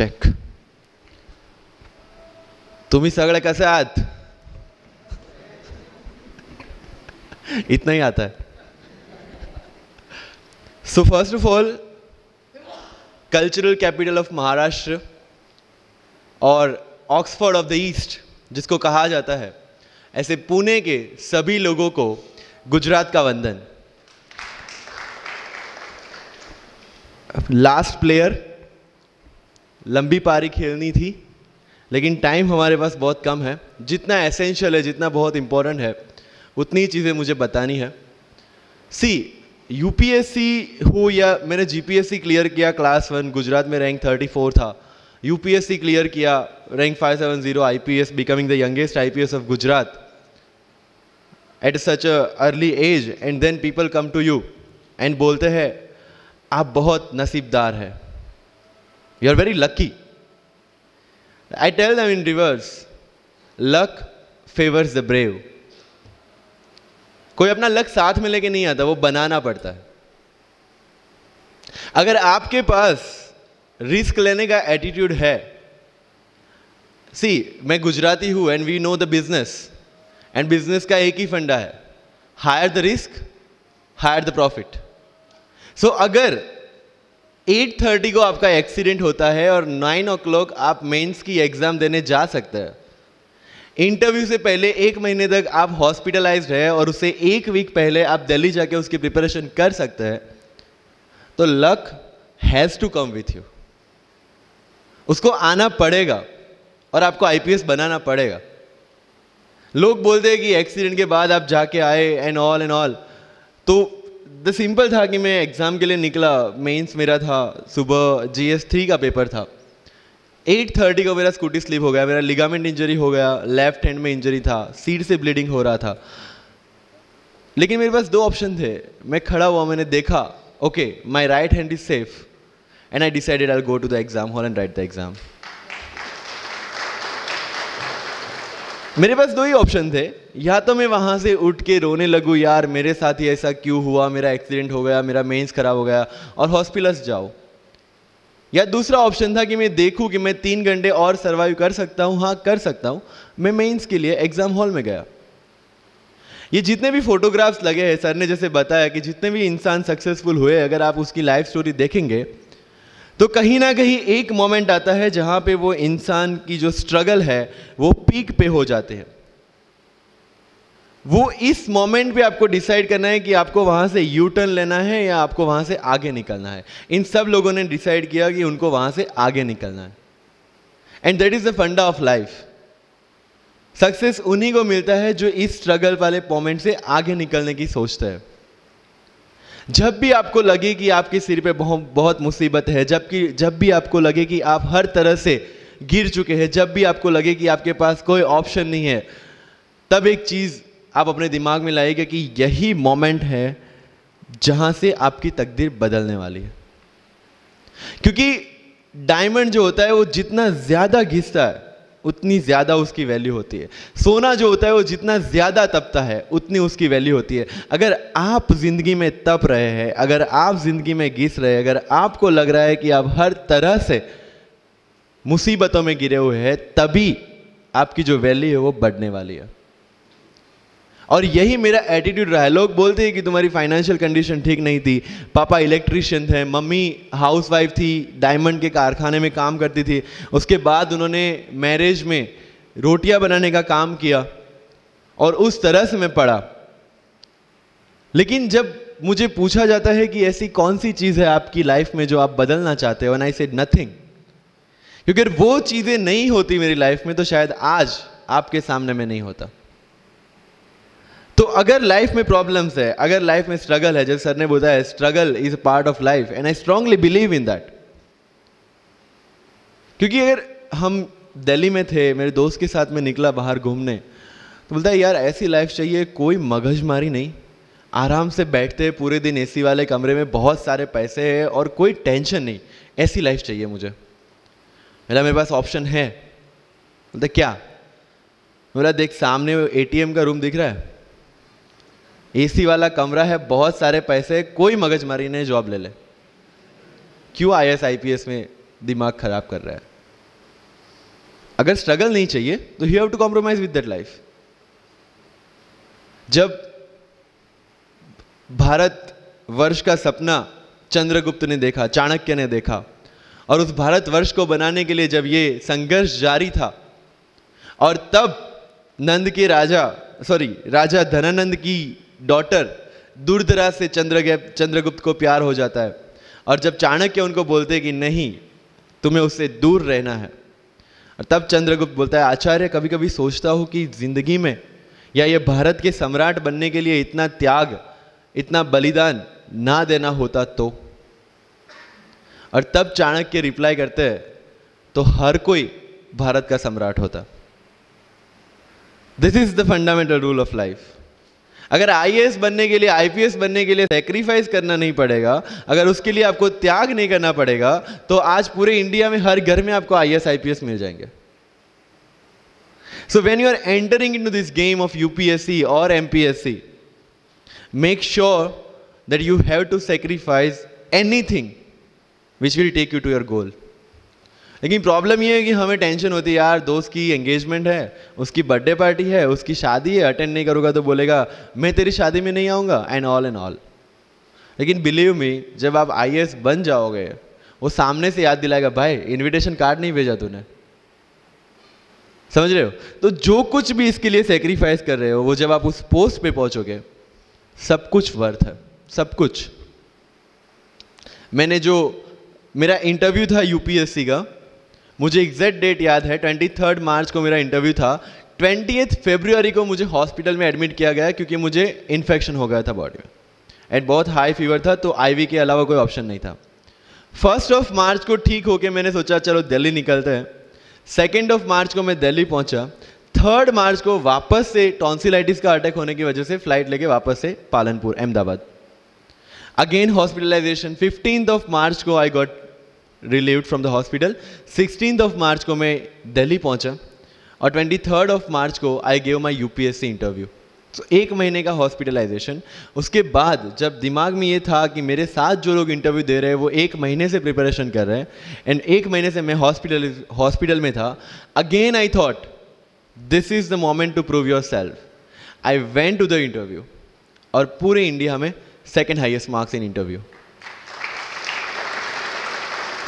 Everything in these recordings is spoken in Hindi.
चेक. तुम्ही सगळे कसे आहात? इतना ही आता है. So first of all, cultural capital of Maharashtra और ऑक्सफोर्ड ऑफ द ईस्ट जिसको कहा जाता है, ऐसे पुणे के सभी लोगों को गुजरात का वंदन. लास्ट प्लेयर, लंबी पारी खेलनी थी लेकिन टाइम हमारे पास बहुत कम है. जितना एसेंशियल है, जितना बहुत इंपॉर्टेंट है, उतनी चीज़ें मुझे बतानी है. सी, यूपीएससी हो या मैंने जीपीएससी क्लियर किया क्लास 1, गुजरात में रैंक 34 था. यूपीएससी क्लियर किया, rank 570, IPS, becoming the youngest IPS of Gujarat at such a early age. And then people come to you and बोलते हैं आप बहुत नसीबदार है, you are very lucky. I tell them in reverse, luck favours the brave. कोई अपना लक साथ में लेके नहीं आता, वो बनाना पड़ता है. अगर आपके पास रिस्क लेने का एटीट्यूड है, सी मैं गुजराती हूं and we know the business, and business का एक ही फंडा है, higher the risk higher the profit. So अगर 8:30 को आपका एक्सीडेंट होता है और 9 o'clock आप मेंस की एग्जाम देने जा सकते हैं, इंटरव्यू से पहले 1 महीने तक आप हॉस्पिटलाइज्ड है और उससे 1 वीक पहले आप दिल्ली जाके उसकी प्रिपरेशन कर सकते हैं, तो luck has to come with you. उसको आना पड़ेगा और आपको आईपीएस बनाना पड़ेगा. लोग बोलते हैं कि एक्सीडेंट के बाद आप जाके आए एंड ऑल. तो द सिंपल था कि मैं एग्जाम के लिए निकला, मेंस मेरा था, सुबह GS3 का पेपर था. 8:30 को मेरा स्कूटी स्लिप हो गया, मेरा लिगामेंट इंजरी हो गया, लेफ्ट हैंड में इंजरी था, सीट से ब्लीडिंग हो रहा था. लेकिन मेरे पास 2 ऑप्शन थे. मैं खड़ा हुआ, मैंने देखा, okay my right hand is safe, and I decided I will go to the exam hall and write the exam. मेरे पास 2 ही ऑप्शन थे. या तो मैं वहां से उठ के रोने लगूं, यार मेरे साथ ही ऐसा क्यों हुआ, मेरा एक्सीडेंट हो गया, मेरा मेंस खराब हो गया, और हॉस्पिटल्स जाओ. या दूसरा ऑप्शन था कि मैं देखूं कि मैं 3 घंटे और सर्वाइव कर सकता हूं. हाँ, कर सकता हूं. मैं मेंस के लिए एग्जाम हॉल में गया. ये जितने भी फोटोग्राफ्स लगे हैं, सर ने जैसे बताया कि जितने भी इंसान सक्सेसफुल हुए, अगर आप उसकी लाइफ स्टोरी देखेंगे तो कहीं ना कहीं एक मोमेंट आता है जहां पे वो इंसान की जो स्ट्रगल है वो पीक पे हो जाते हैं. वो इस मोमेंट पे आपको डिसाइड करना है कि आपको वहां से यू टर्न लेना है या आपको वहां से आगे निकलना है. इन सब लोगों ने डिसाइड किया कि उनको वहां से आगे निकलना है. एंड दैट इज द फंडा ऑफ लाइफ. सक्सेस उन्हीं को मिलता है जो इस स्ट्रगल वाले मोमेंट से आगे निकलने की सोचते हैं. जब भी आपको लगे कि आपके सिर पे बहुत मुसीबत है, जब भी आपको लगे कि आप हर तरह से गिर चुके हैं, जब भी आपको लगे कि आपके पास कोई ऑप्शन नहीं है, तब एक चीज आप अपने दिमाग में लाइएगा कि यही मोमेंट है जहां से आपकी तकदीर बदलने वाली है. क्योंकि डायमंड जो होता है वो जितना ज्यादा घिसता है उतनी ज्यादा उसकी वैल्यू होती है. सोना जो होता है वो जितना ज्यादा तपता है उतनी उसकी वैल्यू होती है. अगर आप जिंदगी में तप रहे हैं, अगर आप जिंदगी में घिस रहे हैं, अगर आपको लग रहा है कि आप हर तरह से मुसीबतों में गिरे हुए हैं, तभी आपकी जो वैल्यू है वो बढ़ने वाली है. और यही मेरा एटीट्यूड रहा है. लोग बोलते हैं कि तुम्हारी फाइनेंशियल कंडीशन ठीक नहीं थी, पापा इलेक्ट्रिशियन थे, मम्मी हाउसवाइफ थी, डायमंड के कारखाने में काम करती थी, उसके बाद उन्होंने मैरिज में रोटियां बनाने का काम किया और उस तरह से मैं पढ़ा. लेकिन जब मुझे पूछा जाता है कि ऐसी कौन सी चीज़ है आपकी लाइफ में जो आप बदलना चाहते हो, एंड आई सेड नथिंग. क्योंकि अगर वो चीज़ें नहीं होती मेरी लाइफ में तो शायद आज आपके सामने मैं नहीं होता. तो अगर लाइफ में प्रॉब्लम्स है, अगर लाइफ में स्ट्रगल है, जैसे सर ने बताया struggle is a part of life, and I strongly believe in that. क्योंकि अगर हम दिल्ली में थे, मेरे दोस्त के साथ में निकला बाहर घूमने, तो बोलता है यार ऐसी लाइफ चाहिए, कोई मगजमारी नहीं, आराम से बैठते हैं पूरे दिन एसी वाले कमरे में, बहुत सारे पैसे हैं और कोई टेंशन नहीं, ऐसी लाइफ चाहिए मुझे. मेरे पास ऑप्शन है. बोलता क्या? बोला देख सामने ATM का रूम दिख रहा है, एसी वाला कमरा है, बहुत सारे पैसे, कोई मगजमारी नहीं, जॉब ले ले. क्यों IAS IPS में दिमाग खराब कर रहा है? अगर स्ट्रगल नहीं चाहिए तो you have to compromise with that life. जब भारत वर्ष का सपना चंद्रगुप्त ने देखा, चाणक्य ने देखा, और उस भारतवर्ष को बनाने के लिए जब ये संघर्ष जारी था, और तब नंद के राजा धनानंद की डॉटर दूरदराज से चंद्रगुप्त को प्यार हो जाता है, और जब चाणक्य उनको बोलते हैं कि नहीं, तुम्हें उससे दूर रहना है, और तब चंद्रगुप्त बोलता है, आचार्य कभी कभी सोचता हूं कि जिंदगी में या ये भारत के सम्राट बनने के लिए इतना त्याग, इतना बलिदान ना देना होता तो। और तब चाणक्य रिप्लाई करते हैं, तो हर कोई भारत का सम्राट होता। This is the fundamental rule of life. अगर आईएएस बनने के लिए, आईपीएस बनने के लिए सैक्रिफाइस करना नहीं पड़ेगा, अगर उसके लिए आपको त्याग नहीं करना पड़ेगा, तो आज पूरे इंडिया में हर घर में आपको आईएएस आईपीएस मिल जाएंगे। So when you are entering into this game of UPSC और MPSC, make sure that you have to sacrifice anything which will take you to your goal. लेकिन प्रॉब्लम ये है कि हमें टेंशन होती है, यार दोस्त की एंगेजमेंट है, उसकी बर्थडे पार्टी है, उसकी शादी है, अटेंड नहीं करूँगा तो बोलेगा मैं तेरी शादी में नहीं आऊँगा, एंड ऑल। लेकिन बिलीव मी, जब आप आईएएस बन जाओगे, वो सामने से याद दिलाएगा, भाई इनविटेशन कार्ड नहीं भेजा तूने। समझ रहे हो? तो जो कुछ भी इसके लिए सेक्रीफाइस कर रहे हो, वो जब आप उस पोस्ट पे पहुंचोगे, सब कुछ वर्थ है, सब कुछ। मेरा इंटरव्यू था यूपीएससी का, मुझे एग्जैक्ट डेट याद है, 23 मार्च को मेरा इंटरव्यू था। 20 फरवरी को मुझे हॉस्पिटल में एडमिट किया गया क्योंकि मुझे इन्फेक्शन हो गया था बॉडी में, एंड बहुत हाई फीवर था, तो आईवी के अलावा कोई ऑप्शन नहीं था। 1 मार्च को ठीक होके मैंने सोचा चलो दिल्ली निकलते हैं। 2 मार्च को मैं दिल्ली पहुंचा। 3 मार्च को वापस से टॉन्सिलाइटिस का अटैक होने की वजह से फ्लाइट लेके वापस से पालनपुर, अहमदाबाद, अगेन हॉस्पिटलाइजेशन। 15 मार्च को I got relieved from the hospital. 16 मार्च को मैं दिल्ली पहुंचा, और 23 मार्च को I gave my UPSC interview. तो 1 महीने का हॉस्पिटलाइजेशन। उसके बाद जब दिमाग में ये था कि मेरे साथ जो लोग इंटरव्यू दे रहे हैं वो 1 महीने से प्रिपरेशन कर रहे हैं, एंड 1 महीने से मैं हॉस्पिटल में था, again I thought this is the moment to prove yourself. I went to the interview, और पूरे इंडिया में 2nd highest marks in interview.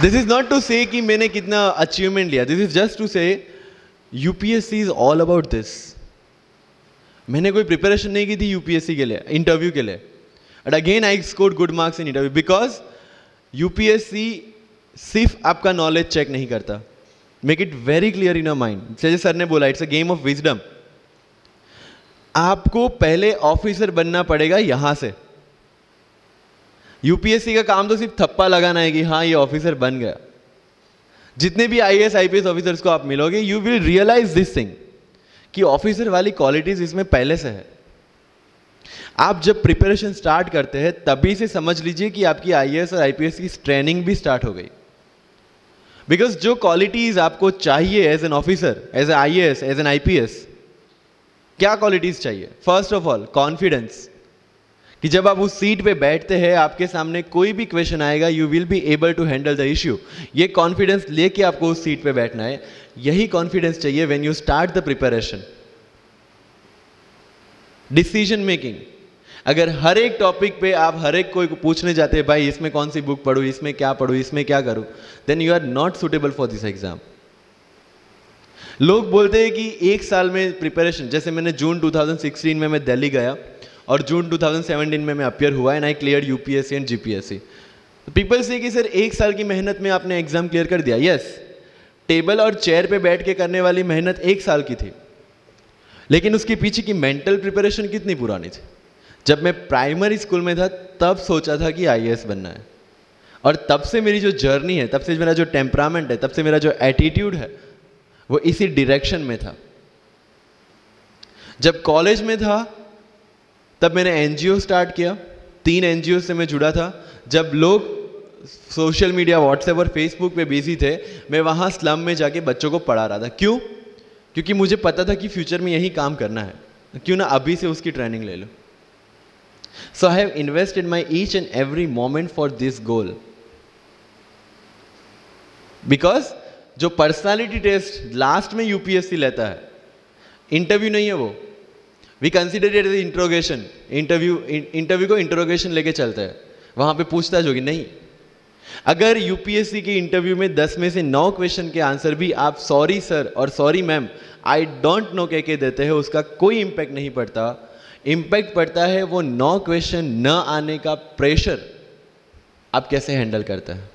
This is not to say कि मैंने कितना अचीवमेंट लिया, this is just to say UPSC is all about this. मैंने कोई प्रिपरेशन नहीं की थी यूपीएससी के लिए, इंटरव्यू के लिए, but again I scored good marks in interview, because UPSC सिर्फ आपका नॉलेज चेक नहीं करता। Make it very clear in your mind. जैसे सर ने बोला, it's a game of wisdom. आपको पहले ऑफिसर बनना पड़ेगा यहां से। यूपीएससी का काम तो सिर्फ थप्पा लगाना है कि हाँ ये ऑफिसर बन गया। जितने भी आईएएस आईपीएस ऑफिसर्स को आप मिलोगे, you will realise this thing कि ऑफिसर वाली क्वालिटीज इसमें पहले से है। आप जब प्रिपरेशन स्टार्ट करते हैं तभी से समझ लीजिए कि आपकी आईएएस और आईपीएस की ट्रेनिंग भी स्टार्ट हो गई। बिकॉज जो क्वालिटीज आपको चाहिए as an officer, as a IAS, as an IPS, क्या क्वालिटीज चाहिए? फर्स्ट ऑफ ऑल कॉन्फिडेंस, कि जब आप उस सीट पे बैठते हैं, आपके सामने कोई भी क्वेश्चन आएगा, you will be able to handle the issue. ये कॉन्फिडेंस लेके आपको उस सीट पे बैठना है। यही कॉन्फिडेंस चाहिए when you start the preparation. Decision making, अगर हर एक टॉपिक पे आप हर एक कोई को पूछने जाते हैं, भाई इसमें कौन सी बुक पढूं, इसमें क्या पढूं, इसमें क्या करूं, then you are not suitable for this exam. लोग बोलते हैं कि 1 साल में प्रिपरेशन, जैसे मैंने जून 2016 में मैं दिल्ली गया, और जून 2017 में मैं अपियर हुआ, and I clear UPSC and GPSC. People से कि सर 1 साल की मेहनत में आपने एग्जाम क्लियर कर दिया। यस, टेबल और चेयर पे बैठ के करने वाली मेहनत 1 साल की थी, लेकिन उसके पीछे की मेंटल प्रिपरेशन कितनी पुरानी थी। जब मैं प्राइमरी स्कूल में था तब सोचा था कि आईएएस बनना है, और तब से मेरी जो जर्नी है, तब से मेरा जो टेम्परामेंट है, तब से मेरा जो एटीट्यूड है, वो इसी डायरेक्शन में था। जब कॉलेज में था तब मैंने एनजीओ स्टार्ट किया, 3 एनजीओ से मैं जुड़ा था। जब लोग सोशल मीडिया, व्हाट्सएप और फेसबुक पे बिजी थे, मैं वहाँ स्लम में जाके बच्चों को पढ़ा रहा था। क्यों? क्योंकि मुझे पता था कि फ्यूचर में यही काम करना है, क्यों ना अभी से उसकी ट्रेनिंग ले लो। So I have invested my each and every moment for this goal, because जो पर्सनालिटी टेस्ट लास्ट में यूपीएससी लेता है, इंटरव्यू नहीं है वो। We consider it as interrogation. Interview को इंट्रोगेशन लेके चलता है, वहां पे पूछताछ होगी नहीं। अगर यूपीएससी के इंटरव्यू में 10 में से 9 क्वेश्चन के आंसर भी आप सॉरी सर और sorry ma'am I don't know कह के देते हैं, उसका कोई इंपैक्ट नहीं पड़ता। इंपैक्ट पड़ता है वो 9 क्वेश्चन न आने का प्रेशर आप कैसे हैंडल करते हैं।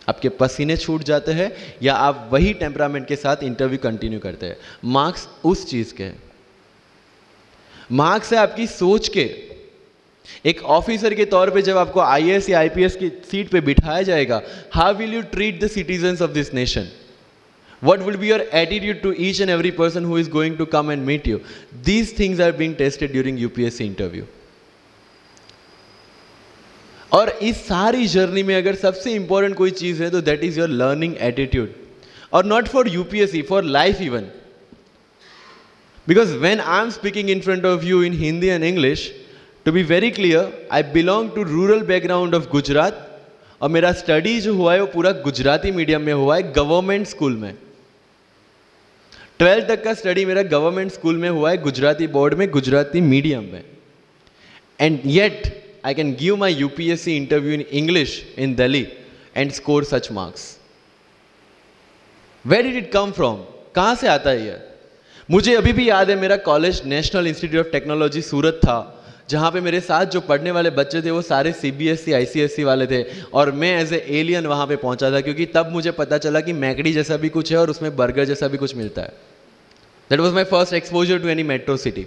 आपके पसीने छूट जाते हैं या आप वही टेम्परामेंट के साथ इंटरव्यू कंटिन्यू करते हैं। मार्क्स उस चीज के, मार्क्स है आपकी सोच के। एक ऑफिसर के तौर पे जब आपको आईएएस या आईपीएस की सीट पे बिठाया जाएगा, how will you treat the citizens of this nation? What will be your attitude to each and every person who is going to come and meet you? These things are being tested during UPSC interview. और इस सारी जर्नी में अगर सबसे इंपॉर्टेंट कोई चीज है तो that is your learning attitude, और not for UPSC, for life even. Because when I am speaking in front of you in Hindi and English, to be very clear, I belong to rural background of Gujarat, और मेरा स्टडी जो हुआ है वो पूरा गुजराती मीडियम में हुआ है, गवर्नमेंट स्कूल में। 12th तक का स्टडी मेरा गवर्नमेंट स्कूल में हुआ है, गुजराती बोर्ड में, गुजराती मीडियम में। And yet I can give my UPSC interview in English in Delhi and score such marks. Where did it come from? कहां से आता है ये? मुझे अभी भी याद है, मेरा college National Institute of Technology Surat था, जहाँ पे मेरे साथ जो पढ़ने वाले बच्चे थे वो सारे सीबीएसई आईसीएसई वाले थे, और मैं एज ए एलियन वहाँ पे पहुँचा था, क्योंकि तब मुझे पता चला कि मैकडी जैसा भी कुछ है और उसमें बर्गर जैसा भी कुछ मिलता है। That was my first exposure to any metro city.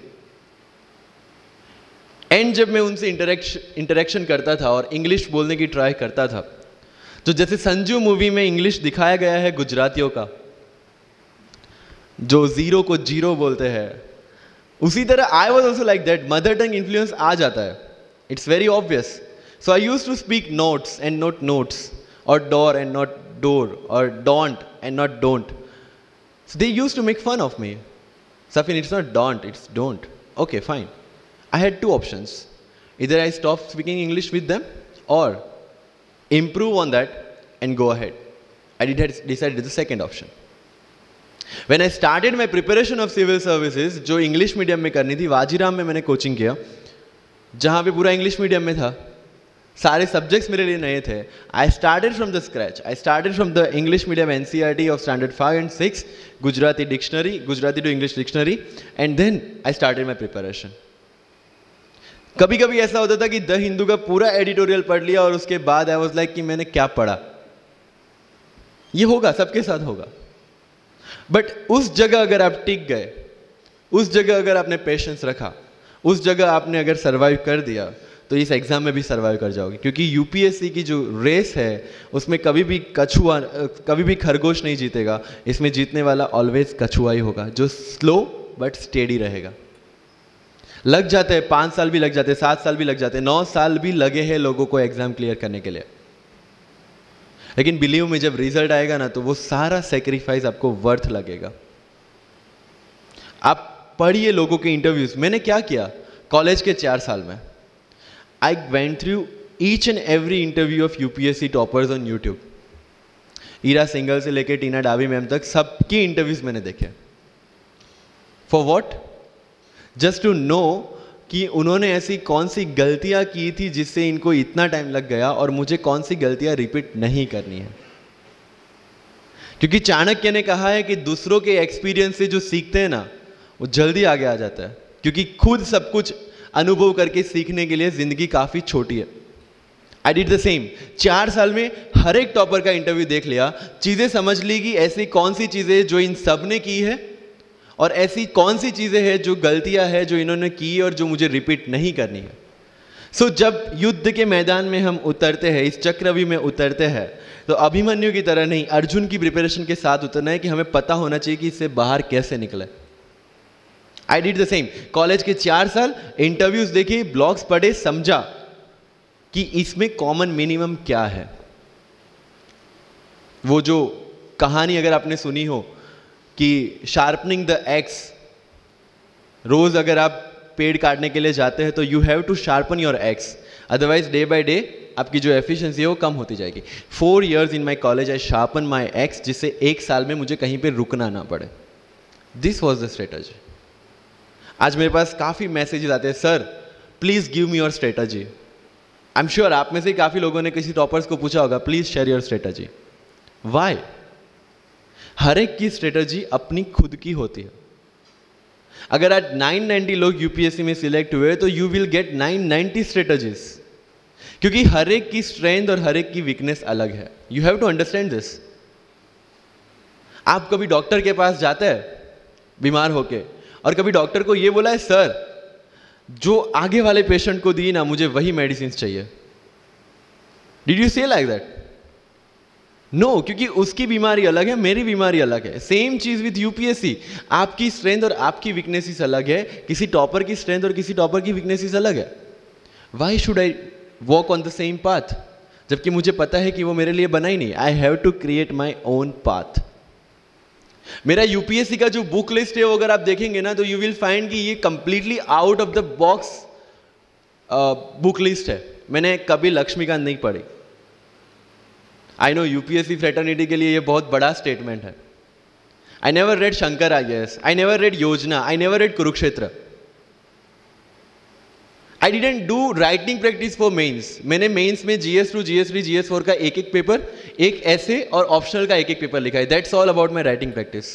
And जब मैं उनसे इंटरेक्शन करता था और इंग्लिश बोलने की ट्राई करता था, तो जैसे संजू मूवी में इंग्लिश दिखाया गया है गुजरातियों का, जो जीरो को जीरो बोलते हैं, उसी तरह I was also like that. Mother tongue influence आ जाता है, it's very obvious. So I use to speak notes and not notes, और डोर एंड नॉट डोर, और don't and not don't. So they used to make fun of me. Safin, it's not don't, it's don't. Okay, fine. I had 2 options. Either I stop speaking English with them or improve on that and go ahead. I decided the second option. When I started my preparation of civil services, जो इंग्लिश मीडियम में करनी थी, वाजीराम में मैंने कोचिंग किया, जहाँ पे पूरा इंग्लिश मीडियम में था, सारे सब्जेक्ट्स मेरे लिए नए थे। I started from the scratch. I started from the English medium NCERT of standard 5 and 6, Gujarati dictionary, Gujarati to English dictionary, and then I started my preparation. कभी कभी ऐसा होता था कि द हिंदू का पूरा एडिटोरियल पढ़ लिया और उसके बाद आई वाज लाइक कि मैंने क्या पढ़ा। ये होगा, सबके साथ होगा। बट उस जगह अगर आप टिक गए, उस जगह अगर आपने पेशेंस रखा, उस जगह आपने अगर सर्वाइव कर दिया, तो इस एग्जाम में भी सर्वाइव कर जाओगे। क्योंकि यूपीएससी की जो रेस है उसमें कभी भी कछुआ, कभी भी खरगोश नहीं जीतेगा। इसमें जीतने वाला ऑलवेज कछुआ ही होगा, जो स्लो बट स्टेडी रहेगा। लग जाते हैं 5 साल भी लग जाते हैं, 7 साल भी लग जाते हैं, 9 साल भी लगे हैं लोगों को एग्जाम क्लियर करने के लिए। लेकिन बिलीव में जब रिजल्ट आएगा ना, तो वो सारा सेक्रीफाइस आपको वर्थ लगेगा। आप पढ़िए लोगों के इंटरव्यूज। मैंने क्या किया कॉलेज के 4 साल में, I went through each and every interview of UPSC toppers on YouTube. Ira Singhal से लेके टीना डावी मैम तक सबकी इंटरव्यूज मैंने देखे। For what? Just to know कि उन्होंने ऐसी कौन सी गलतियां की थी जिससे इनको इतना टाइम लग गया, और मुझे कौन सी गलतियां रिपीट नहीं करनी है। क्योंकि चाणक्य ने कहा है कि दूसरों के एक्सपीरियंस से जो सीखते हैं ना, वो जल्दी आगे आ जाता है। क्योंकि खुद सब कुछ अनुभव करके सीखने के लिए जिंदगी काफी छोटी है। I did the same. 4 साल में हर एक टॉपर का इंटरव्यू देख लिया, चीजें समझ ली कि ऐसी कौन सी चीजें जो इन सब ने की है, और ऐसी कौन सी चीजें हैं जो गलतियां हैं जो इन्होंने की और जो मुझे रिपीट नहीं करनी है। सो जब युद्ध के मैदान में हम उतरते हैं, इस चक्रव्यूह में उतरते हैं, तो अभिमन्यु की तरह नहीं, अर्जुन की प्रिपरेशन के साथ उतरना है कि हमें पता होना चाहिए कि इससे बाहर कैसे निकले। I did the same. College के 4 साल इंटरव्यूज देखे, ब्लॉग्स पढ़े, समझा कि इसमें कॉमन मिनिमम क्या है। वो जो कहानी अगर आपने सुनी हो कि शार्पनिंग द एक्स, रोज अगर आप पेड़ काटने के लिए जाते हैं तो you have to sharpen your axe, otherwise day by day आपकी जो एफिशिएंसी है वो कम होती जाएगी। 4 years in my college I sharpen my x, जिससे 1 साल में मुझे कहीं पे रुकना ना पड़े। This was the strategy. आज मेरे पास काफ़ी मैसेजेस आते हैं, sir please give me your strategy. I am sure आप में से काफ़ी लोगों ने किसी टॉपर्स को पूछा होगा, please share your strategy. Why? हर एक की स्ट्रेटजी अपनी खुद की होती है। अगर आज 990 लोग यूपीएससी में सिलेक्ट हुए तो यू विल गेट 990 स्ट्रेटजीज, क्योंकि हर एक की स्ट्रेंथ और हर एक की वीकनेस अलग है। You have to understand this. आप कभी डॉक्टर के पास जाते हैं बीमार होके, और कभी डॉक्टर को यह बोला है, सर जो आगे वाले पेशेंट को दी ना, मुझे वही मेडिसिन चाहिए। डिड यू से लाइक दैट? नो, क्योंकि उसकी बीमारी अलग है, मेरी बीमारी अलग है। सेम चीज विथ यूपीएससी, आपकी स्ट्रेंथ और आपकी वीकनेसेस अलग है, किसी टॉपर की स्ट्रेंथ और किसी टॉपर की वीकनेसेस अलग है। Why should I walk on the same path, जबकि मुझे पता है कि वो मेरे लिए बना ही नहीं। I have to create my own path. मेरा यूपीएससी का जो बुक लिस्ट है वो अगर आप देखेंगे ना, तो यू विल फाइंड कि ये completely out of the box book list है। मैंने कभी लक्ष्मीकांत नहीं पढ़ी। आई नो यूपीएससी फ्रेटर्निटी के लिए ये बहुत बड़ा स्टेटमेंट है। I never read Shankar IAS, I never read Yojana, I never read Kurukshetra. I didn't do writing practice for mains. मैंने मेंस में GS2, GS3, GS4 का एक एक पेपर, एक ऐसे और ऑप्शनल का एक एक पेपर लिखा है। That's all about my writing practice,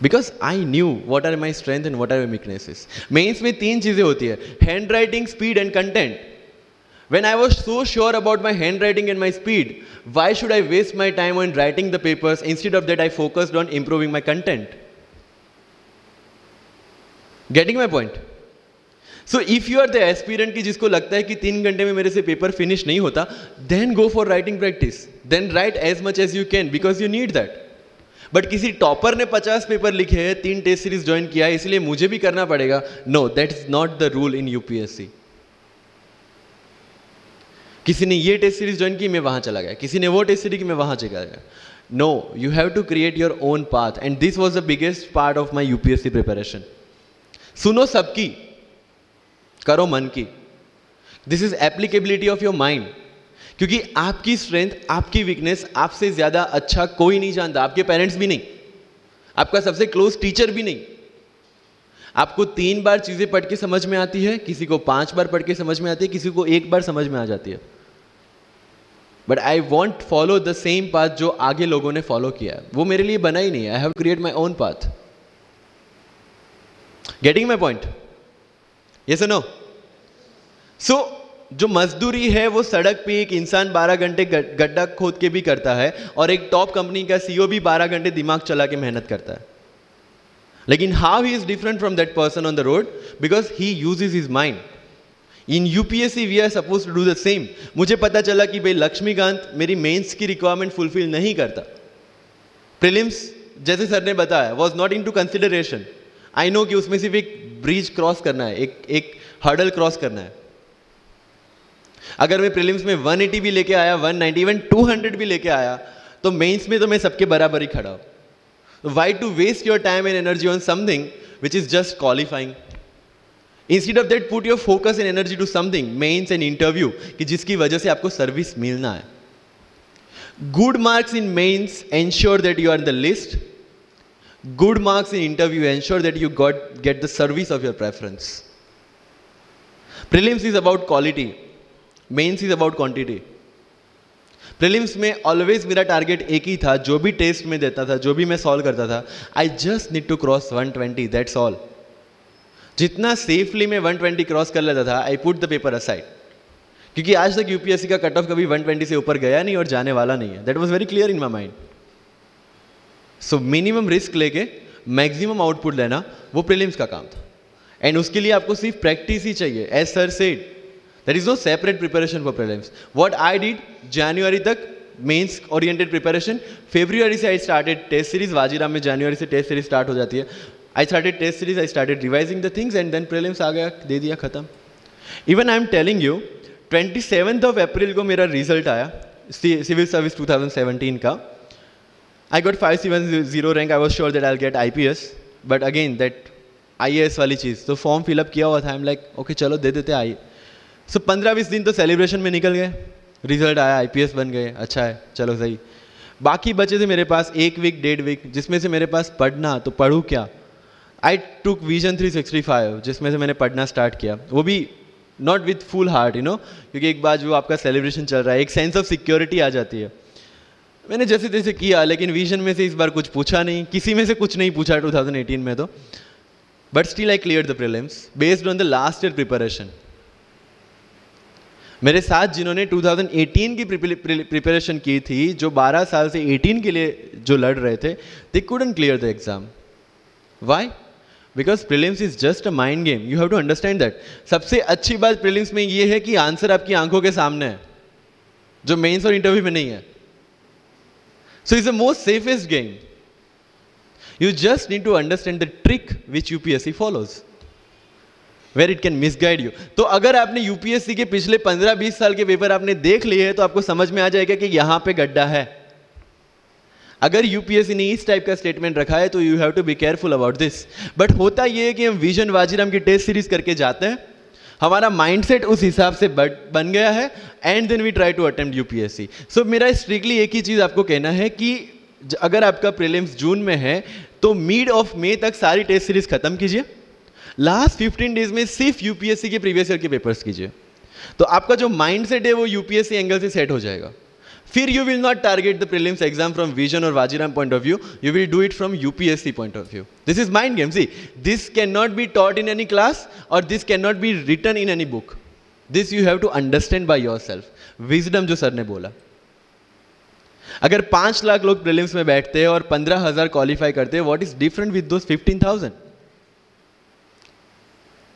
because I knew what are my strength and what are my weaknesses. Mains में 3 चीजें होती है, handwriting, speed and content. When I was so sure about my handwriting and my speed, why should I waste my time on writing the papers? Instead of that, I focused on improving my content. Getting my point? So if you are the aspirant की जिसको लगता है कि 3 घंटे में मेरे से पेपर फिनिश नहीं होता, then go for writing practice. Then write as much as you can because you need that. But किसी टॉपर ने 50 पेपर लिखे हैं, 3 टेस्ट सीरीज ज्वाइन किया है, इसलिए मुझे भी करना पड़ेगा। No, that is not the rule in UPSC. किसी ने ये टेस्ट सीरीज ज्वाइन की, मैं वहां चला गया, किसी ने वो टेस्ट सीरीज की, मैं वहां चला गया। No, you have to create your own path, and this was the biggest part of my UPSC preparation. सुनो सबकी, करो मन की। This is applicability of your mind, क्योंकि आपकी स्ट्रेंथ, आपकी वीकनेस आपसे ज्यादा अच्छा कोई नहीं जानता। आपके पेरेंट्स भी नहीं, आपका सबसे क्लोज टीचर भी नहीं। आपको 3 बार चीजें पढ़ के समझ में आती है, किसी को 5 बार पढ़ के समझ में आती है, किसी को 1 बार समझ में आ जाती है। But I want follow the same path जो आगे लोगों ने फॉलो किया है, वो मेरे लिए बना ही नहीं है। I have create my own path. Getting my point? Yes और नो? सो जो मजदूरी है वो सड़क पे एक इंसान 12 घंटे गड्ढा खोद के भी करता है, और एक टॉप कंपनी का सीईओ भी 12 घंटे दिमाग चला के मेहनत करता है। लेकिन how he is different from that person on the road? Because he uses his mind. In UPSC we are suppose to do the same. मुझे पता चला कि भाई लक्ष्मीकांत मेरी मेंस की रिक्वायरमेंट फुलफिल नहीं करता, प्रीलिम्स जैसे सर ने बताया was not into consideration. I know कि उसमें सिर्फ एक ब्रिज क्रॉस करना है, एक हर्डल क्रॉस करना है। अगर मैं प्रीलिम्स में 180 भी लेके आया, 190, इवन 200 भी लेके आया, तो मेंस में तो मैं सबके बराबर ही खड़ा हूं। Why to waste your time and energy on something which is just qualifying? Instead of that put your focus and energy to something, mains and interview, कि जिसकी वजह से आपको सर्विस मिलना है। Good marks in mains ensure that you are in the list, good marks in interview ensure that you get the service of your preference. Prelims is about quality, mains is about quantity. Prelims में ऑलवेज मेरा टारगेट एक ही था, जो भी टेस्ट में देता था, जो भी मैं सॉल्व करता था, I just need to cross 120, that's all. जितना सेफली मैं 120 क्रॉस कर लेता था, I put the paper aside, क्योंकि आज तक यूपीएससी का कट ऑफ कभी 120 से ऊपर गया नहीं और जाने वाला नहीं है। That was very clear in my mind. So minimum risk लेके मैक्सिमम आउटपुट लेना, वो प्रीलिम्स का काम था। एंड उसके लिए आपको सिर्फ प्रैक्टिस ही चाहिए। As sir said, there is no separate preparation for prelims. What I did, January तक मेंस ओरिएंटेड प्रिपरेशन, February से I started test series. Vajiram में January से टेस्ट सीरीज स्टार्ट हो जाती है। I started test series, I started revising the things and then prelims आ गया, दे दिया, खत्म। Even I am telling you, 27th of April को मेरा रिजल्ट आया सिविल सर्विस 2017 का। I got 570 rank. I was sure that I'll get IPS, but again that IAS वाली चीज़, तो फॉर्म फिलअप किया हुआ था। आई एम लाइक ओके चलो दे देते आई। सो 15-20 दिन तो सेलिब्रेशन में निकल गए, रिजल्ट आया, आईपीएस बन गए, अच्छा है, चलो सही। बाकी बचे थे मेरे पास 1 वीक 1.5 वीक, जिसमें से मेरे पास पढ़ना, तो पढ़ूँ क्या। आई टुक विजन 365, जिसमें से मैंने पढ़ना स्टार्ट किया, वो भी not with full heart you know, क्योंकि एक बार जो आपका सेलिब्रेशन चल रहा है, एक सेंस ऑफ सिक्योरिटी आ जाती है। मैंने जैसे तैसे किया, लेकिन विजन में से इस बार कुछ पूछा नहीं, किसी में से कुछ नहीं पूछा 2018 में तो, but still I clear the prelims based on the last year preparation. मेरे साथ जिन्होंने 2018 की प्रिपरेशन की थी, जो 12 साल से 18 के लिए जो लड़ रहे थे, they couldn't clear the exam. Why? Because prelims is just a mind game, you have to understand that. सबसे अच्छी बात प्रीलिम्स में ये है कि आंसर आपकी आंखों के सामने है, जो मेंस और इंटरव्यू में नहीं है। So it's the most safest game. You just need to understand the trick which UPSC follows, where it can misguide you. तो अगर आपने यूपीएससी के पिछले 15-20 साल के पेपर आपने देख लिए हैं, तो आपको समझ में आ जाएगा कि यहां पे गड्ढा है। अगर यूपीएससी ने इस टाइप का स्टेटमेंट रखा है, तो you have to be careful about this. But होता यह है कि हम विजन वाजीराम की टेस्ट सीरीज करके जाते हैं, हमारा माइंडसेट उस हिसाब से बन गया है, and then we try to attempt UPSC. So मेरा स्ट्रिक्टली एक ही चीज आपको कहना है कि अगर आपका प्रीलिम्स जून में है, तो मिड ऑफ मई तक सारी टेस्ट सीरीज खत्म कीजिए। लास्ट 15 डेज में सिर्फ यूपीएससी के प्रीवियस ईयर के पेपर्स कीजिए, तो आपका जो माइंडसेट है वो यूपीएससी एंगल से सेट हो जाएगा। फिर you will not target the prelims exam from Vision और Vajiram point of view, you will do it from UPSC point of view. This is mind game. See, this can not be taught in any class और this can not be written in any book. This you have to understand by your self. Wisdom जो सर ने बोला, अगर 5 लाख लोग प्रीलिम्स में बैठते हैं और 15,000 क्वालिफाई करते हैं, what is different with those 15,000?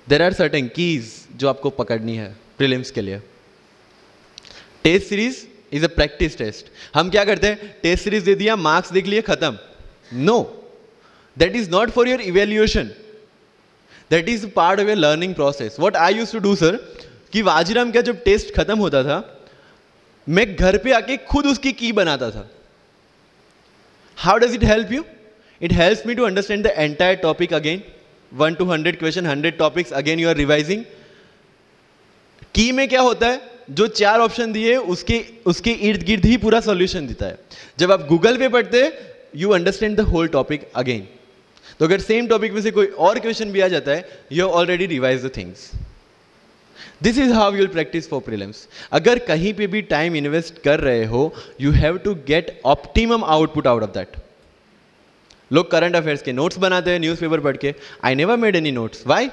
There are certain keys जो आपको पकड़नी है प्रीलिम्स के लिए। Test series is a practice test. हम क्या करते हैं, टेस्ट सीरीज दे दिया, मार्क्स देख लिए, खत्म। No, that is not for your evaluation, that is part of your learning process. What I used to do sir, कि वाजीराम का जब टेस्ट खत्म होता था, मैं घर पे आके खुद उसकी की बनाता था। How does it help you? It helps me to understand the entire topic again. 1 to 100 question, 100 topics, again you are revising. Key में क्या होता है, जो 4 ऑप्शन दिए उसके इर्द गिर्द ही पूरा सॉल्यूशन देता है। जब आप गूगल पे पढ़ते हैं, you understand the whole topic again. तो अगर सेम टॉपिक में से कोई और क्वेश्चन भी आ जाता है, you have already revise the things. This is how you will practice for prelims. अगर कहीं पे भी टाइम इन्वेस्ट कर रहे हो, you have to get optimum output out of that. लोग करंट अफेयर्स के नोट्स बनाते हैं न्यूज़पेपर पढ़ के। I never made any notes. Why?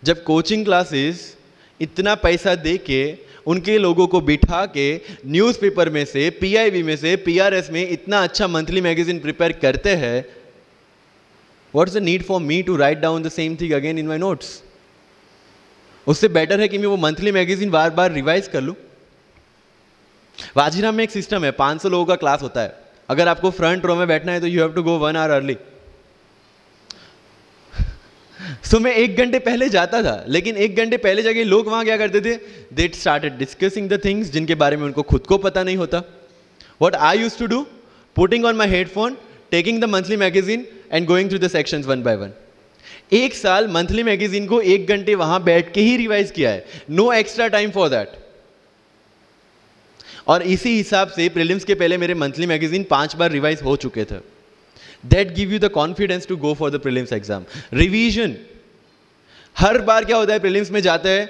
जब कोचिंग क्लासेस इतना पैसा दे के उनके लोगों को बिठा के न्यूज़पेपर में से, पीआईबी में से, पीआरएस में इतना अच्छा मंथली मैगजीन प्रिपेयर करते हैं, what's the need for me to write down the same thing again in my notes? उससे बेटर है कि मैं वो मंथली मैगजीन बार बार रिवाइज कर लूँ। वाजीराम में एक सिस्टम है, 500 लोगों का क्लास होता है। अगर आपको फ्रंट रो में बैठना है तो you have to go 1 hour early. So मैं 1 घंटे पहले जाता था, लेकिन 1 घंटे पहले जाके लोग वहां क्या करते थे, they started discussing the things जिनके बारे में उनको खुद को पता नहीं होता। What I used to do, putting on my headphone, taking the monthly magazine and going through the sections 1 by 1। 1 साल मंथली मैगजीन को 1 घंटे वहां बैठ के ही रिवाइज किया है, no extra time for that. और इसी हिसाब से प्रीलिम्स के पहले मेरे मंथली मैगजीन 5 बार रिवाइज हो चुके थे। That give you the confidence to go for the prelims exam. Revision, हर बार क्या होता है प्रीलिम्स में जाते हैं,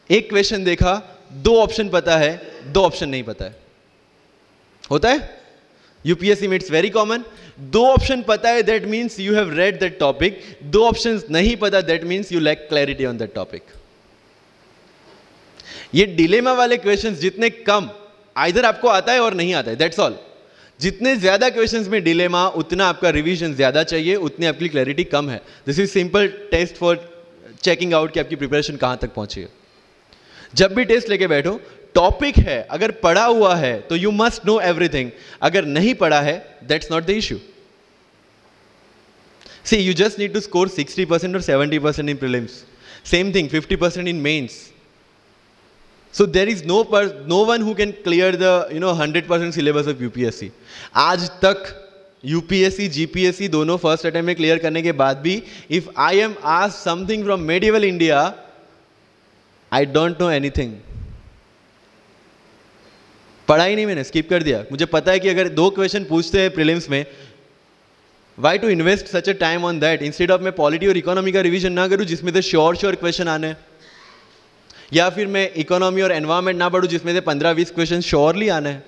एक क्वेश्चन देखा, 2 ऑप्शन पता है, 2 ऑप्शन नहीं पता है, होता है यूपीएससी में, इट्स वेरी कॉमन। 2 ऑप्शन पता है, that means you have read that topic. 2 option नहीं पता, that means you lack clarity on that topic. ये डिलेमा वाले क्वेश्चंस जितने कम, आइदर आपको आता है और नहीं आता है, दैट्स ऑल। जितने ज्यादा क्वेश्चंस में डिलेमा, उतना आपका रिवीजन ज्यादा चाहिए, उतनी आपकी क्लैरिटी कम है। This is simple test for checking out कि आपकी प्रिपरेशन कहां तक पहुंची है। जब भी टेस्ट लेके बैठो, टॉपिक है, अगर पढ़ा हुआ है तो यू मस्ट नो एवरीथिंग, अगर नहीं पढ़ा है that's not the issue. See, you just need to score 60% और 70% in prelims. Same thing, 50% in mains. So there is no one who can clear the 100% syllabus of UPSC. आज तक UPSC, GPSC दोनों फर्स्ट अटेम्प्ट में क्लियर करने के बाद भी, if I am asked something from medieval India, I don't know anything. पढ़ा ही नहीं, मैंने स्किप कर दिया। मुझे पता है कि अगर 2 क्वेश्चन पूछते हैं प्रीलिम्स में, why to invest such a time on that, instead of मैं पॉलिटी और इकोनॉमी का रिवीजन ना करूं जिसमें से श्योर क्वेश्चन आने हैं, या फिर मैं इकोनॉमी और एनवायरमेंट ना पढ़ूं जिसमें से 15-20 क्वेश्चन श्योरली आने हैं।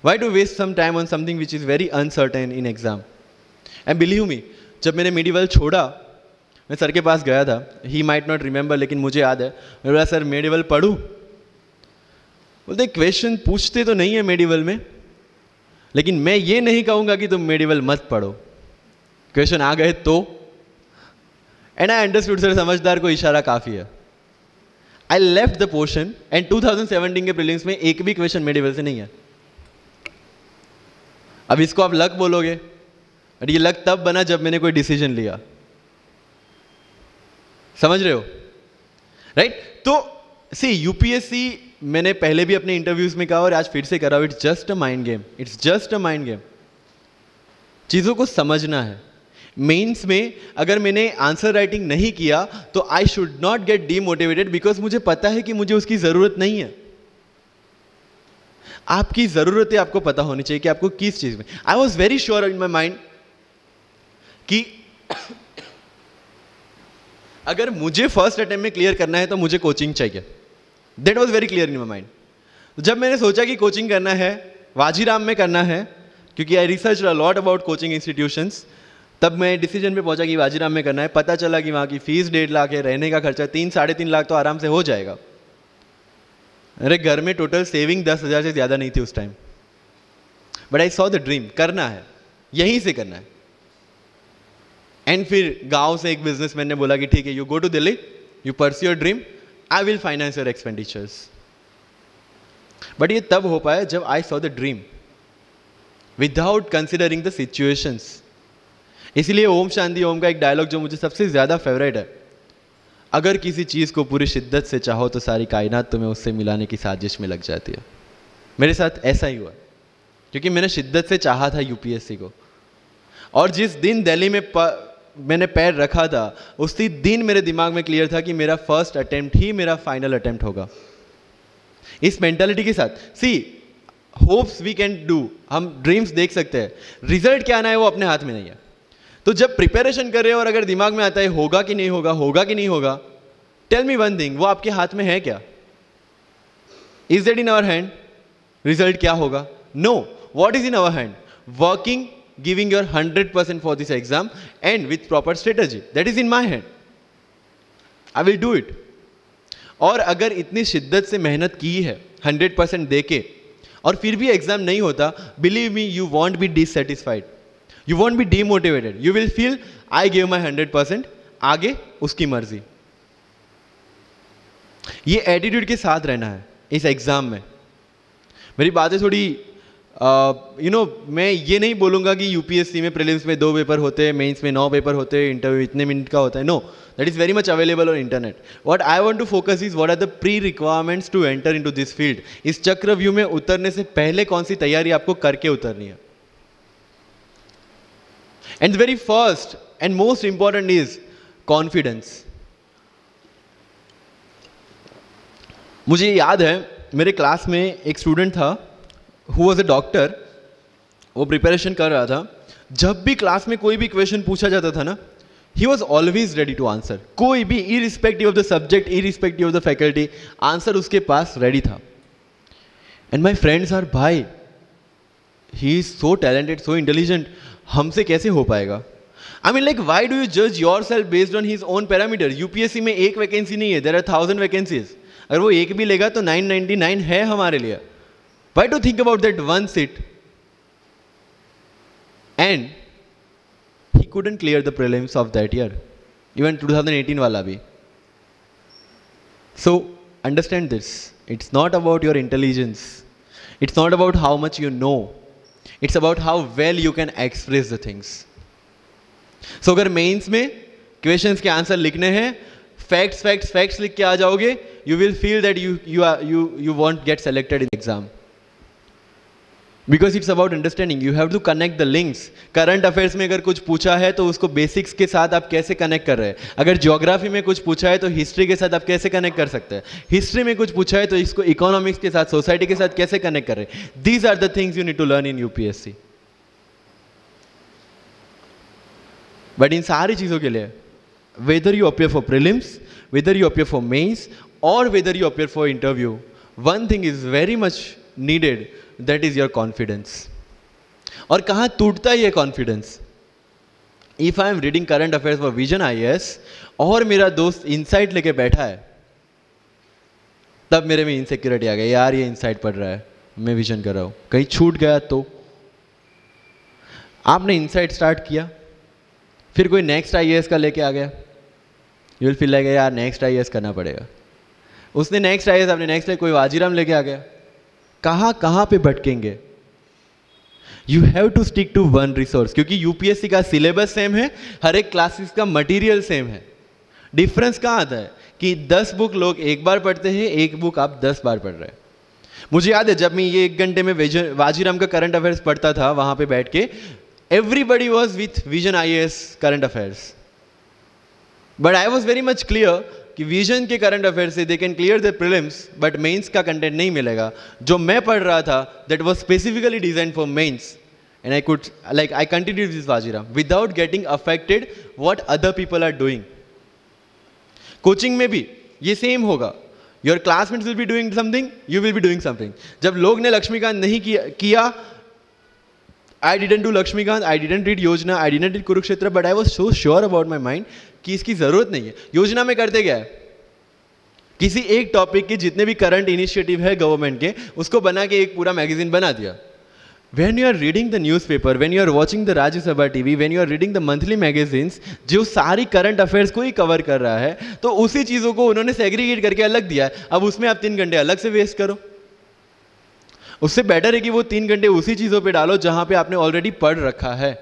Why to waste some time on something which is very uncertain in exam. And believe me, जब मैंने मेडिवल छोड़ा, मैं सर के पास गया था, ही माइट नॉट रिमेंबर, लेकिन मुझे याद है। मैं बोला सर मेडिवल पढ़ूं? बोलते क्वेश्चन पूछते तो नहीं है मेडिवल में, लेकिन मैं ये नहीं कहूँगा कि तुम मेडिवल मत पढ़ो। क्वेश्चन आ गए तो, एंड आई अंडरस्टूड सर समझदार को इशारा काफ़ी है। I left the portion and 2017 के प्रीलिम्स में एक भी क्वेश्चन मेडिवल से नहीं है। अब इसको आप लक बोलोगे, और ये लक तब बना जब मैंने कोई डिसीजन लिया। समझ रहे हो, राइट? तो सी यूपीएससी, मैंने पहले भी अपने इंटरव्यूज में कहा और आज फिर से करा, it's just a mind game. It's just a mind game. चीज़ों को समझना है। मेंस में अगर मैंने आंसर राइटिंग नहीं किया तो I should not gate demotivated, because मुझे पता है कि मुझे उसकी ज़रूरत नहीं है। आपकी ज़रूरतें आपको पता होनी चाहिए कि आपको किस चीज़ में। आई was very sure in my mind कि अगर मुझे फर्स्ट अटेम्प्ट में क्लियर करना है तो मुझे कोचिंग चाहिए। That was very clear in my mind. जब मैंने सोचा कि कोचिंग करना है, वाजीराम में करना है, क्योंकि I research a lot about coaching institutions, तब मैं डिसीजन पे पहुंचा कि वाजीराम में करना है। पता चला कि वहाँ की फीस 1.5 लाख है, रहने का खर्चा 3-3.5 लाख तो आराम से हो जाएगा। अरे घर में टोटल सेविंग 10,000 से ज़्यादा नहीं थी उस time. But I saw the dream, करना है, यहीं से करना है। एंड फिर गांव से एक बिजनेसमैन ने बोला कि ठीक है, you go to Delhi, you pursue your dream, I will finance your expenditures. But ये तब हो पाया जब I saw the dream without considering the situations. इसलिए ओम शांति ओम का एक डायलॉग जो मुझे सबसे ज़्यादा फेवरेट है, अगर किसी चीज़ को पूरी शिद्दत से चाहो तो सारी कायनात तुम्हें उससे मिलाने की साजिश में लग जाती है। मेरे साथ ऐसा ही हुआ, क्योंकि मैंने शिद्दत से चाहा था यूपीएससी को। और जिस दिन दिल्ली में मैंने पैर रखा था, उसी दिन मेरे दिमाग में क्लियर था कि मेरा फर्स्ट अटेम्प्ट ही मेरा फाइनल अटेम्प्ट होगा। इस मेंटालिटी के साथ, सी होप्स वी कैन डू, हम ड्रीम्स देख सकते हैं, रिजल्ट क्या आना है वो अपने हाथ में नहीं है। तो जब प्रिपरेशन कर रहे हो और अगर दिमाग में आता है होगा कि नहीं होगा, होगा कि नहीं होगा, टेल मी वन थिंग, वो आपके हाथ में है क्या? Is that in our hand? Result क्या होगा? No. What is in our hand? Working, giving your 100% for this exam and with proper strategy. That is in my hand. I will do it. और अगर इतनी शिद्दत से मेहनत की है 100% देके और फिर भी एग्जाम नहीं होता, believe me, you won't be dissatisfied. You won't be demotivated. You will feel I gave my 100%. आगे उसकी मर्जी। ये एटीट्यूड के साथ रहना है इस एग्जाम में। मेरी बातें थोड़ी मैं ये नहीं बोलूँगा कि यूपीएससी में प्रीलिम्स में 2 पेपर होते हैं, मेंस में 9 पेपर होते हैं, इंटरव्यू इतने मिनट का होता है। No, that is very much available on internet. What I want to focus is what are the pre requirements to enter into this field. इस चक्रव्यूह में उतरने से पहले कौन सी तैयारी आपको करके उतरनी है। And very first and most important is confidence. मुझे याद है मेरे क्लास में एक स्टूडेंट था who was a doctor, वो प्रिपरेशन कर रहा था। जब भी क्लास में कोई भी क्वेश्चन पूछा जाता था ना, he was always ready to answer। कोई भी, irrespective of the subject, irrespective of the faculty, answer उसके पास रेडी था। and my friends are, भाई he is so talented, so intelligent, हमसे कैसे हो पाएगा? I mean, like, why do you judge yourself based on his own parameter? UPSC में एक वैकेंसी नहीं है, there are 1000 vacancies। अगर वो एक भी लेगा तो 999 है हमारे लिए। Why to think about that one seat? And he couldn't clear the prelims of that year, even 2018 wala bhi. So understand this. It's not about your intelligence. It's not about how much you know. It's about how well you can express the things. So अगर मेंस में क्वेश्चंस के आंसर लिखने हैं, facts लिख के आ जाओगे, you will feel that you won't get selected in exam. Because it's about understanding, you have to connect the links. Current affairs में अगर कुछ पूछा है तो उसको बेसिक्स के साथ आप कैसे कनेक्ट कर रहे हैं. अगर ज्योग्राफी में कुछ पूछा है तो हिस्ट्री के साथ आप कैसे कनेक्ट कर सकते हैं. हिस्ट्री में कुछ पूछा है तो इसको इकोनॉमिक्स के साथ, सोसाइटी के साथ कैसे कनेक्ट कर रहे हैं. These are the things you need to learn in UPSC. But इन सारी चीज़ों के लिए, whether you appear for prelims, whether you appear for mains, और whether you appear for interview, one thing is very much needed, that is your confidence. और कहाँ टूटता है ये confidence? If I am reading current affairs for Vision IAS और मेरा दोस्त इनसाइट लेके बैठा है, तब मेरे में इनसिक्योरिटी आ गई, यार ये इनसाइट पढ़ रहा है, मैं विजन कर रहा हूं, कहीं छूट गया तो. आपने इनसाइट स्टार्ट किया, फिर कोई नेक्स्ट IAS का लेके आ गया, यू विल फील लाइक यार नेक्स्ट IAS करना पड़ेगा. उसने नेक्स्ट IAS, आपने नेक्स्ट कोई वाजीराम लेके आ गया. कहाँ पे भटकेंगे? You have to stick to one resource, क्योंकि यूपीएससी का सिलेबस सेम है, हर एक क्लासेस का मटेरियल सेम है. डिफरेंस कहाँ आता है कि 10 बुक लोग एक बार पढ़ते हैं, एक बुक आप 10 बार पढ़ रहे हैं. मुझे याद है जब मैं ये 1 घंटे में वाजीराम का करंट अफेयर्स पढ़ता था वहां पे बैठ के, everybody was with vision IAS current affairs, but I was very much clear कि विजन के करंट अफेयर से they can clear the prelims, but mains का कंटेंट नहीं मिलेगा. जो मैं पढ़ रहा था that was specifically design for mains, and I could like I continue this Vajiram without getting affected what other people are doing. Coaching में भी ये सेम होगा. Your classmates will be doing something, you will be doing something. जब लोग ने लक्ष्मीकांत नहीं किया, I didn't do Lakshmikant, I didn't read योजना, I didn't read Kurukshetra, but I was so sure about my mind कि इसकी जरूरत नहीं है. योजना में करते क्या है, किसी एक टॉपिक के जितने भी करंट इनिशिएटिव है गवर्नमेंट के, उसको बना के एक पूरा मैगजीन बना दिया. When you are reading the newspaper, when you are watching the Rajya Sabha TV, when you are reading the monthly magazines, जो सारी करंट अफेयर्स को ही कवर कर रहा है, तो उसी चीज़ों को उन्होंने सेग्रीगेट करके अलग दिया है. अब उसमें आप 3 घंटे अलग से वेस्ट करो. उससे बेटर है कि वो 3 घंटे उसी चीजों पे डालो जहां पे आपने ऑलरेडी पढ़ रखा है.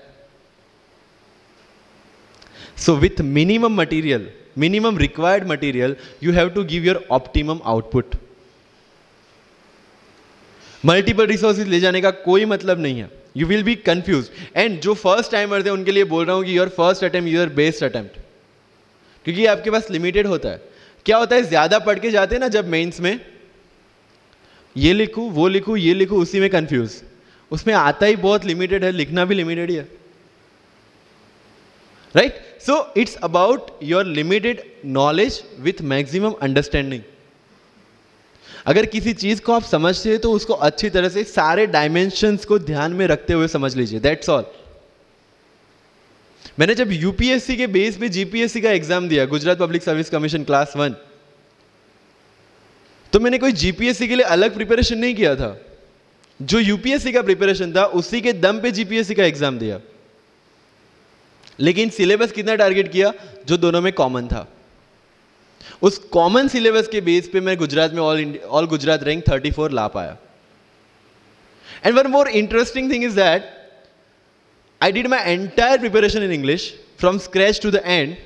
So with minimum material, minimum required material, you have to give your optimum output. Multiple resources ले जाने का कोई मतलब नहीं है. You will be confuse. And जो फर्स्ट टाइमर्स है उनके लिए बोल रहा हूं कि your first attempt your best attempt, क्योंकि आपके पास लिमिटेड होता है. क्या होता है, ज्यादा पढ़ के जाते हैं ना जब मेंस में, ये लिखूं वो लिखूं ये लिखूं, उसी में कंफ्यूज. उसमें आता ही बहुत लिमिटेड है, लिखना भी लिमिटेड ही है. Right? So it's about your limited knowledge with maximum understanding. अगर किसी चीज को आप समझते हैं तो उसको अच्छी तरह से सारे डायमेंशंस को ध्यान में रखते हुए समझ लीजिए. That's all. मैंने जब यूपीएससी के बेस पे जीपीएससी का एग्जाम दिया, Gujarat public service commission class 1, तो मैंने कोई जीपीएससी के लिए अलग प्रिपरेशन नहीं किया था. जो यूपीएससी का प्रिपरेशन था उसी के दम पे जीपीएससी का एग्जाम दिया. लेकिन सिलेबस कितना टारगेट किया, जो दोनों में कॉमन था. उस कॉमन सिलेबस के बेस पे मैं गुजरात में ऑल गुजरात रैंक 34 ला पाया. And one more interesting thing is that I did my entire preparation in English from scratch to the and